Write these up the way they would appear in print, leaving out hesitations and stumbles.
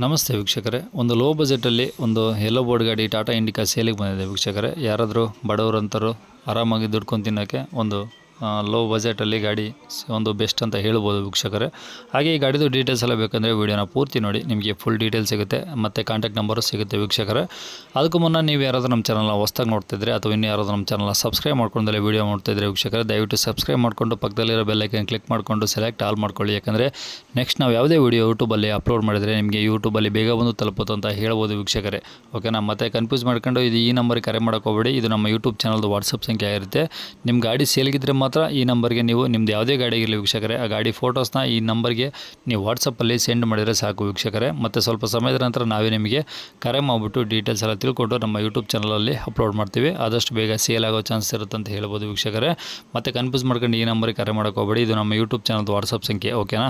ನಮಸ್ತೆ ವೀಕ್ಷಕರೇ, ಒಂದು ಲೋ ಬಜೆಟಲ್ಲಿ ಒಂದು ಯೆಲ್ಲೋ ಬೋರ್ಡ್ ಗಾಡಿ ಟಾಟಾ ಇಂಡಿಕಾ ಸೇಲಿಗೆ ಬಂದಿದೆ ವೀಕ್ಷಕರೇ. ಯಾರಾದರೂ ಬಡವರಂತರು ಆರಾಮಾಗಿ ದುಡ್ಕೊಂಡು ತಿನ್ನೋಕ್ಕೆ ಒಂದು ಲೋ ಬಜೆಟಲ್ಲಿ ಗಾಡಿ ಒಂದು ಬೆಸ್ಟ್ ಅಂತ ಹೇಳ್ಬೋದು ವೀಕ್ಷಕರೇ. ಹಾಗೆ ಈ ಗಾಡಿದು ಡೀಟೇಲ್ಸ್ ಎಲ್ಲ ಬೇಕಂದರೆ ವೀಡಿಯೋನ ಪೂರ್ತಿ ನೋಡಿ, ನಿಮಗೆ ಫುಲ್ ಡೀಟೇಲ್ಸ್ ಸಿಗುತ್ತೆ ಮತ್ತು ಕಾಂಟ್ಯಾಕ್ಟ್ ನಂಬರು ಸಿಗುತ್ತೆ ವೀಕ್ಷಕರೇ. ಅದಕ್ಕೂ ಮುನ್ನ ನೀವು ಯಾರಾದರೂ ನಮ್ಮ ಚಾನಲ್ನ ಹೊಸ್ದಾಗಿ ನೋಡ್ತಿದ್ರೆ ಅಥವಾ ಇನ್ನೂ ಯಾರಾದರೂ ನಮ್ಮ ಚಾನಲ್ನ ಸಬ್ಸ್ಕ್ರೈಬ್ ಮಾಡ್ಕೊಂಡಲ್ಲೇ ವೀಡಿಯೋ ನೋಡ್ತಿದ್ರೆ ವೀಕ್ಷಕರೇ, ದಯವಿಟ್ಟು ಸಬ್ಸ್ಕ್ರೈಬ್ ಮಾಡಿಕೊಂಡು ಪಕ್ಕದಲ್ಲಿರೋ ಬೆಲ್ಲೈಕನ್ ಕ್ಲಿಕ್ ಮಾಡಿಕೊಂಡು ಸೆಲೆಕ್ಟ್ ಆಲ್ ಮಾಡ್ಕೊಳ್ಳಿ. ಯಾಕಂದರೆ ನೆಕ್ಸ್ಟ್ ನಾವು ಯಾವುದೇ ವೀಡಿಯೋ ಯೂಟ್ಯೂಬಲ್ಲಿ ಅಪ್ಲೋಡ್ ಮಾಡಿದರೆ ನಿಮಗೆ ಯೂಟ್ಯೂಬಲ್ಲಿ ಬೇಗ ಬಂದು ತಲುಪುತ್ತೆ ಅಂತ ಹೇಳ್ಬೋದು ವೀಕ್ಷಕರೇ. ಓಕೆನಾ? ಮತ್ತೆ ಕನ್ಫ್ಯೂಸ್ ಮಾಡ್ಕೊಂಡು ಇದು ಈ ನಂಬರ್ಗೆ ಕರೆ ಮಾಡೋಕ್ಕೋಗ್ಬೇಡಿ. ಇದು ನಮ್ಮ ಯೂಟ್ಯೂಬ್ ಚಾನಲ್ದು ವಾಟ್ಸಪ್ ಸಂಖ್ಯೆ ಆಗಿರುತ್ತೆ. ನಿಮ್ಮ ಗಾಡಿ ಸೇಲ್ಗಿದ್ರೆ ಮಾತ್ರ ಈ ನಂಬರ್ಗೆ ನೀವು ನಿಮ್ಮದು ಯಾವುದೇ ಗಾಡಿ ಇರಲಿ ವೀಕ್ಷಕರೇ, ಆ ಗಾಡಿ ಫೋಟೋಸ್ನ ಈ ನಂಬರ್ಗೆ ನೀವು ವಾಟ್ಸಪ್ಪಲ್ಲಿ ಸೆಂಡ್ ಮಾಡಿದರೆ ಸಾಕು ವೀಕ್ಷಕರೇ. ಮತ್ತು ಸ್ವಲ್ಪ ಸಮಯದ ನಂತರ ನಾವೇ ನಿಮಗೆ ಕರೆ ಮಾಡಿಬಿಟ್ಟು ಡೀಟೇಲ್ಸ್ ಎಲ್ಲ ತಿಳ್ಕೊಂಡು ನಮ್ಮ ಯೂಟ್ಯೂಬ್ ಚಾನಲಲ್ಲಿ ಅಪ್ಲೋಡ್ ಮಾಡ್ತೀವಿ. ಆದಷ್ಟು ಬೇಗ ಸೇಲ್ ಆಗೋ ಚಾನ್ಸ್ ಇರುತ್ತೆ ಅಂತ ಹೇಳ್ಬೋದು ವೀಕ್ಷಕರೇ. ಮತ್ತು ಕನ್ಫ್ಯೂಸ್ ಮಾಡ್ಕೊಂಡು ಈ ನಂಬರ್ಗೆ ಕರೆ ಮಾಡೋಕ್ಕೋಗ್ಬೇಡಿ. ಇದು ನಮ್ಮ ಯೂಟ್ಯೂಬ್ ಚಾನಲ್ದು ವಾಟ್ಸಪ್ ಸಂಖ್ಯೆ. ಓಕೆನಾ?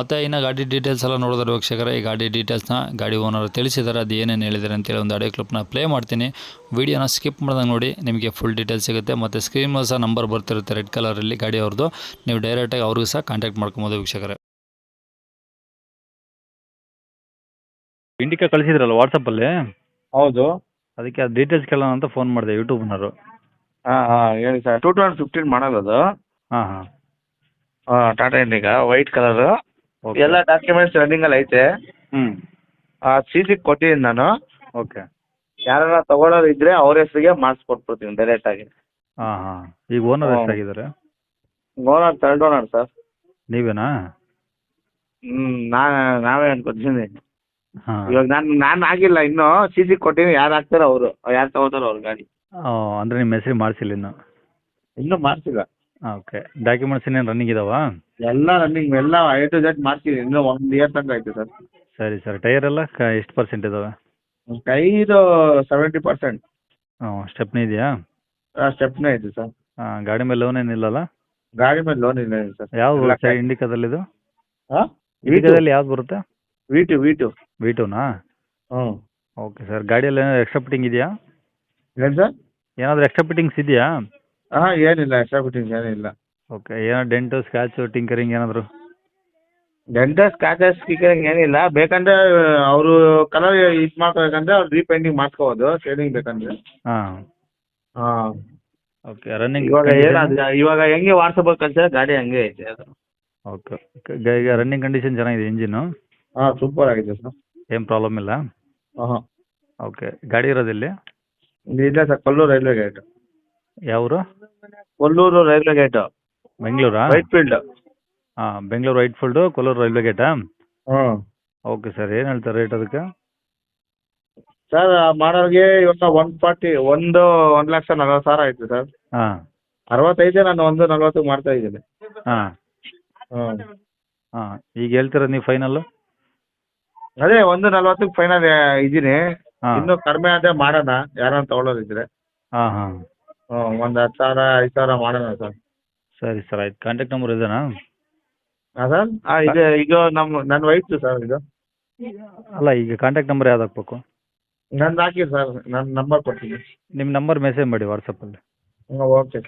ಮತ್ತು ಇನ್ನು ಗಾಡಿ ಡೀಟೇಲ್ಸ್ ಎಲ್ಲ ನೋಡಿದ್ರೆ ವೀಕ್ಷಕರೇ, ಈ ಗಾಡಿ ಡೀಟೇಲ್ಸ್ನ ಗಾಡಿ ಓನರ್ ತಿಳಿಸಿದ್ದಾರೆ, ಅದು ಏನೇನು ಹೇಳಿದ್ದಾರೆ ಅಂತೇಳಿ ಒಂದು ಆಡಿಯೋ ಕ್ಲಿಪ್ನ ಪ್ಲೇ ಮಾಡ್ತೀನಿ. ವೀಡಿಯೋನ ಸ್ಕಿಪ್ ಮಾಡ್ದಂಗೆ ನೋಡಿ, ನಿಮಗೆ ಫುಲ್ ಡೀಟೇಲ್ಸ್ ಸಿಗುತ್ತೆ. ಮತ್ತು ಸ್ಕ್ರೀನ್ ಮೇಲೆ ಸಹ ನಂಬರ್ ಬರ್ತಿರುತ್ತೆ ರೆಡ್ ಕಲರಲ್ಲಿ ಗಾಡಿ ಅವ್ರದ್ದು. ನೀವು ಡೈರೆಕ್ಟಾಗಿ ಅವ್ರಿಗೂ ಸಹ ಕಾಂಟ್ಯಾಕ್ಟ್ ಮಾಡ್ಕೊಬೋದು ವೀಕ್ಷಕರೇ. ಇಂಡಿಕಾ ಕಳಿಸಿದ್ರಲ್ಲ ವಾಟ್ಸಪ್ಪಲ್ಲಿ, ಹೌದು. ಅದಕ್ಕೆ ಅದು ಡೀಟೇಲ್ಸ್ ಕೇಳೋಣ ಅಂತ ಫೋನ್ ಮಾಡಿದೆ ಯೂಟ್ಯೂಬ್ನವರು. ಹೇಳಿ ಸರ್. 2015 ಮಾಡಲ್ ಅದು. ಹಾಂ ಹಾಂ, ಟಾಟಾ ಇಂಡಿಗಾ ವೈಟ್ ಕಲರ್. ಓಕೆ. ಎಲ್ಲ ಡಾಕ್ಯುಮೆಂಟ್ಸ್ ರನ್ನಿಂಗಲ್ಲಿ ಐತೆ. ಹ್ಞೂ, CC ಕೊಟ್ಟಿದ್ದೀನಿ ನಾನು. ಓಕೆ. ಯಾರನ್ನ ತಗೊಳ್ಳೋರು ಇದ್ರೆ ಅವ್ರ ಹೆಸರಿಗೆ ಮಾಡಿಸ್ಕೊಟ್ಬಿಡ್ತೀನಿ ಡೈರೆಕ್ಟ್ ಆಗಿ. ಹಾಂ ಹಾಂ, ಈಗ ಓನರ್ ಎಷ್ಟಾಗಿದ್ದಾರೆ? Owner third owner sir. ನೀವೇನಾ? ನಾವೇ ಅನ್ಕೊತೀನಿ. ಹಾಂ, ಇವಾಗ ನಾನು ಆಗಿಲ್ಲ ಇನ್ನು. CC ಕೊಟ್ಟಿನಿ, ಯಾರು ಹಾಕ್ತಾರೋ ಅವರು, ಯಾರು ತಗೋತಾರೋ ಅವ್ರ ಗಾಡಿ. ಅಂದರೆ ನಿಮ್ಮ ಹೆಸರು ಮಾಡಿಸಿಲ್ಲ ಇನ್ನು? ಇನ್ನೂ ಮಾಡಿಸಿಲ್ಲ. ಹಾಂ, ಓಕೆ. ಡಾಕ್ಯುಮೆಂಟ್ಸ್ ಇನ್ನೇನು ರನ್ನಿಂಗ್ ಇದಾವಾ? ಎಲ್ಲ ರನ್ನಿಂಗ್, ಎಲ್ಲ A to Z ಮಾಡ್ತೀನಿ. ಇನ್ನೂ 1 ಇಯರ್ ತನಕ ಐತೆ ಸರ್. ಸರಿ ಸರ್. ಟೈರ್ ಎಲ್ಲ ಎಷ್ಟು ಪರ್ಸೆಂಟ್ ಇದಾವೆ? ಟೈರು 70%. ಹ್ಞೂ, ಸ್ಟೆಪ್ನಿ ಇದೆಯಾ? ಸ್ಟೆಪ್ನೇ ಐತೆ ಸರ್. ಹಾಂ, ಗಾಡಿ ಮೇಲೆ ಲೋನ್ ಏನಿಲ್ಲಲ್ಲ? ಗಾಡಿ ಮೇಲೆ ಲೋನ್ ಇಲ್ಲ ಸರ್. ಯಾವ್ದು ಬರುತ್ತೆ ಇಂಡಿಕಾದಲ್ಲಿದು? ಹಾಂ, ಇಂಡಿಕಾದಲ್ಲಿ ಯಾವ್ದು ಬರುತ್ತೆ? V2. V2ನಾ? ಹ್ಞೂ. Okay sir. ಗಾಡಿಯಲ್ಲಿ ಏನಾದ್ರು ಎಕ್ಸ್ಟ್ರಾ ಫಿಟ್ಟಿಂಗ್ ಇದೆಯಾ? ಏನು ಸರ್? ಏನಾದರೂ ಎಕ್ಸ್ಟ್ರಾ ಫಿಟ್ಟಿಂಗ್ಸ್ ಇದೆಯಾ? ಏನಿಲ್ಲ, ಎಕ್ಸ್ಟ್ರಾ ಫಿಟ್ಟಿಂಗ್ಸ್ ಏನಿಲ್ಲ. ಓಕೆ. ಏನೋ ಡೆಂಟು ಸ್ಕ್ರಾಚು ಟಿಂಕರಿಂಗ್ ಏನಾದರೂ? ಡೆಂಟರ್ ಸ್ಕ್ರಾಚಸ್ ಸ್ಟಿಕರಿಂಗ್ ಏನಿಲ್ಲ. ಬೇಕಂದ್ರೆ ಅವರು ಕಲರ್ ಇದು ಮಾಡ್ಕೋಬೇಕಂದ್ರೆ ಅವ್ರು ರೀಪೇಂಟಿಂಗ್ ಮಾಡ್ಕೋಬೋದು, ಶೇಡಿಂಗ್ ಬೇಕಂದ್ರೆ. ಹಾಂ, ಹಾಂ. ಓಕೆ. ರನ್ನಿಂಗ್ ಇವಾಗ ಹೆಂಗೆ ವಾಟ್ಸಪ್ಪಲ್ಲಿ ಕಳಿಸಿದ್ರೆ ಗಾಡಿ ಹಂಗೆ ಐತೆ ಅದು. ಓಕೆ. ಈಗ ರನ್ನಿಂಗ್ ಕಂಡೀಷನ್ ಚೆನ್ನಾಗಿದೆ ಇಂಜಿನು? ಹಾಂ, ಸೂಪರ್ ಆಗಿದೆ ಸರ್. ಏನು ಪ್ರಾಬ್ಲಮ್ ಇಲ್ಲ? ಹಾಂ. ಓಕೆ. ಗಾಡಿ ಇರೋದಿಲ್ಲಿ? ಇಲ್ಲ ಸರ್, ಕೊಲ್ಲೂರು ರೈಲ್ವೆ ಗೇಟ್. ಯಾವ ಊರು? ಕೊಲ್ಲೂರು ರೈಲ್ವೆ ಗೇಟು, ಬೆಂಗಳೂರಾ? Whitefield. ಹಾಂ, Bengaluru Whitefield, Kollur railway ಗೇಟಾ? ಹ್ಞೂ. Okay sir. ಏನು ಹೇಳ್ತಾರೆ ರೇಟ್ ಅದಕ್ಕೆ? ಸರ್ ಮಾಡೋರಿಗೆ ಇವಾಗ 140 1,40,000 ಐತೆ ಸರ್. ಹಾಂ 65 ನಾನು 1,40 ಮಾಡ್ತಾ ಇದ್ದೀನಿ. ಹಾಂ ಹಾಂ. ಹಾಂ, ಈಗ ಹೇಳ್ತೀರ ನೀವು ಫೈನಲ್ಲು? ಅದೇ 1,40 ಫೈನಲ್ ಇದ್ದೀನಿ. ಹಾಂ ಇನ್ನೂ ಕಡಿಮೆ ಆದರೆ ಮಾಡೋಣ, ಯಾರನ್ನ ತಗೊಳ್ಳೋರಿದ್ರೆ. ಹಾಂ ಹಾಂ, ಒಂದು 10,000 5,000 ಮಾಡೋಣ ಸರ್. ಸರಿ ಸರ್, ಆಯ್ತು. ಕಾಂಟ್ಯಾಕ್ಟ್ ನಂಬರ್ ಇದೇನಾ? ಹಾಂ ಸರ್. ಇದು ನನ್ನ ವೈಫ್ದು ಸರ್ ಇದು. ಅಲ್ಲ, ಈಗ ಕಾಂಟ್ಯಾಕ್ಟ್ ನಂಬರ್ ಯಾವ್ದು ಹಾಕ್ಬೇಕು? ನಂದು ಹಾಕಿ ಸರ್, ನನ್ನ ನಂಬರ್ ಕೊಡ್ತೀನಿ. ನಿಮ್ಮ ನಂಬರ್ ಮೆಸೇಜ್ ಮಾಡಿ ವಾಟ್ಸಪ್ಪಲ್ಲಿ. ಓಕೆ.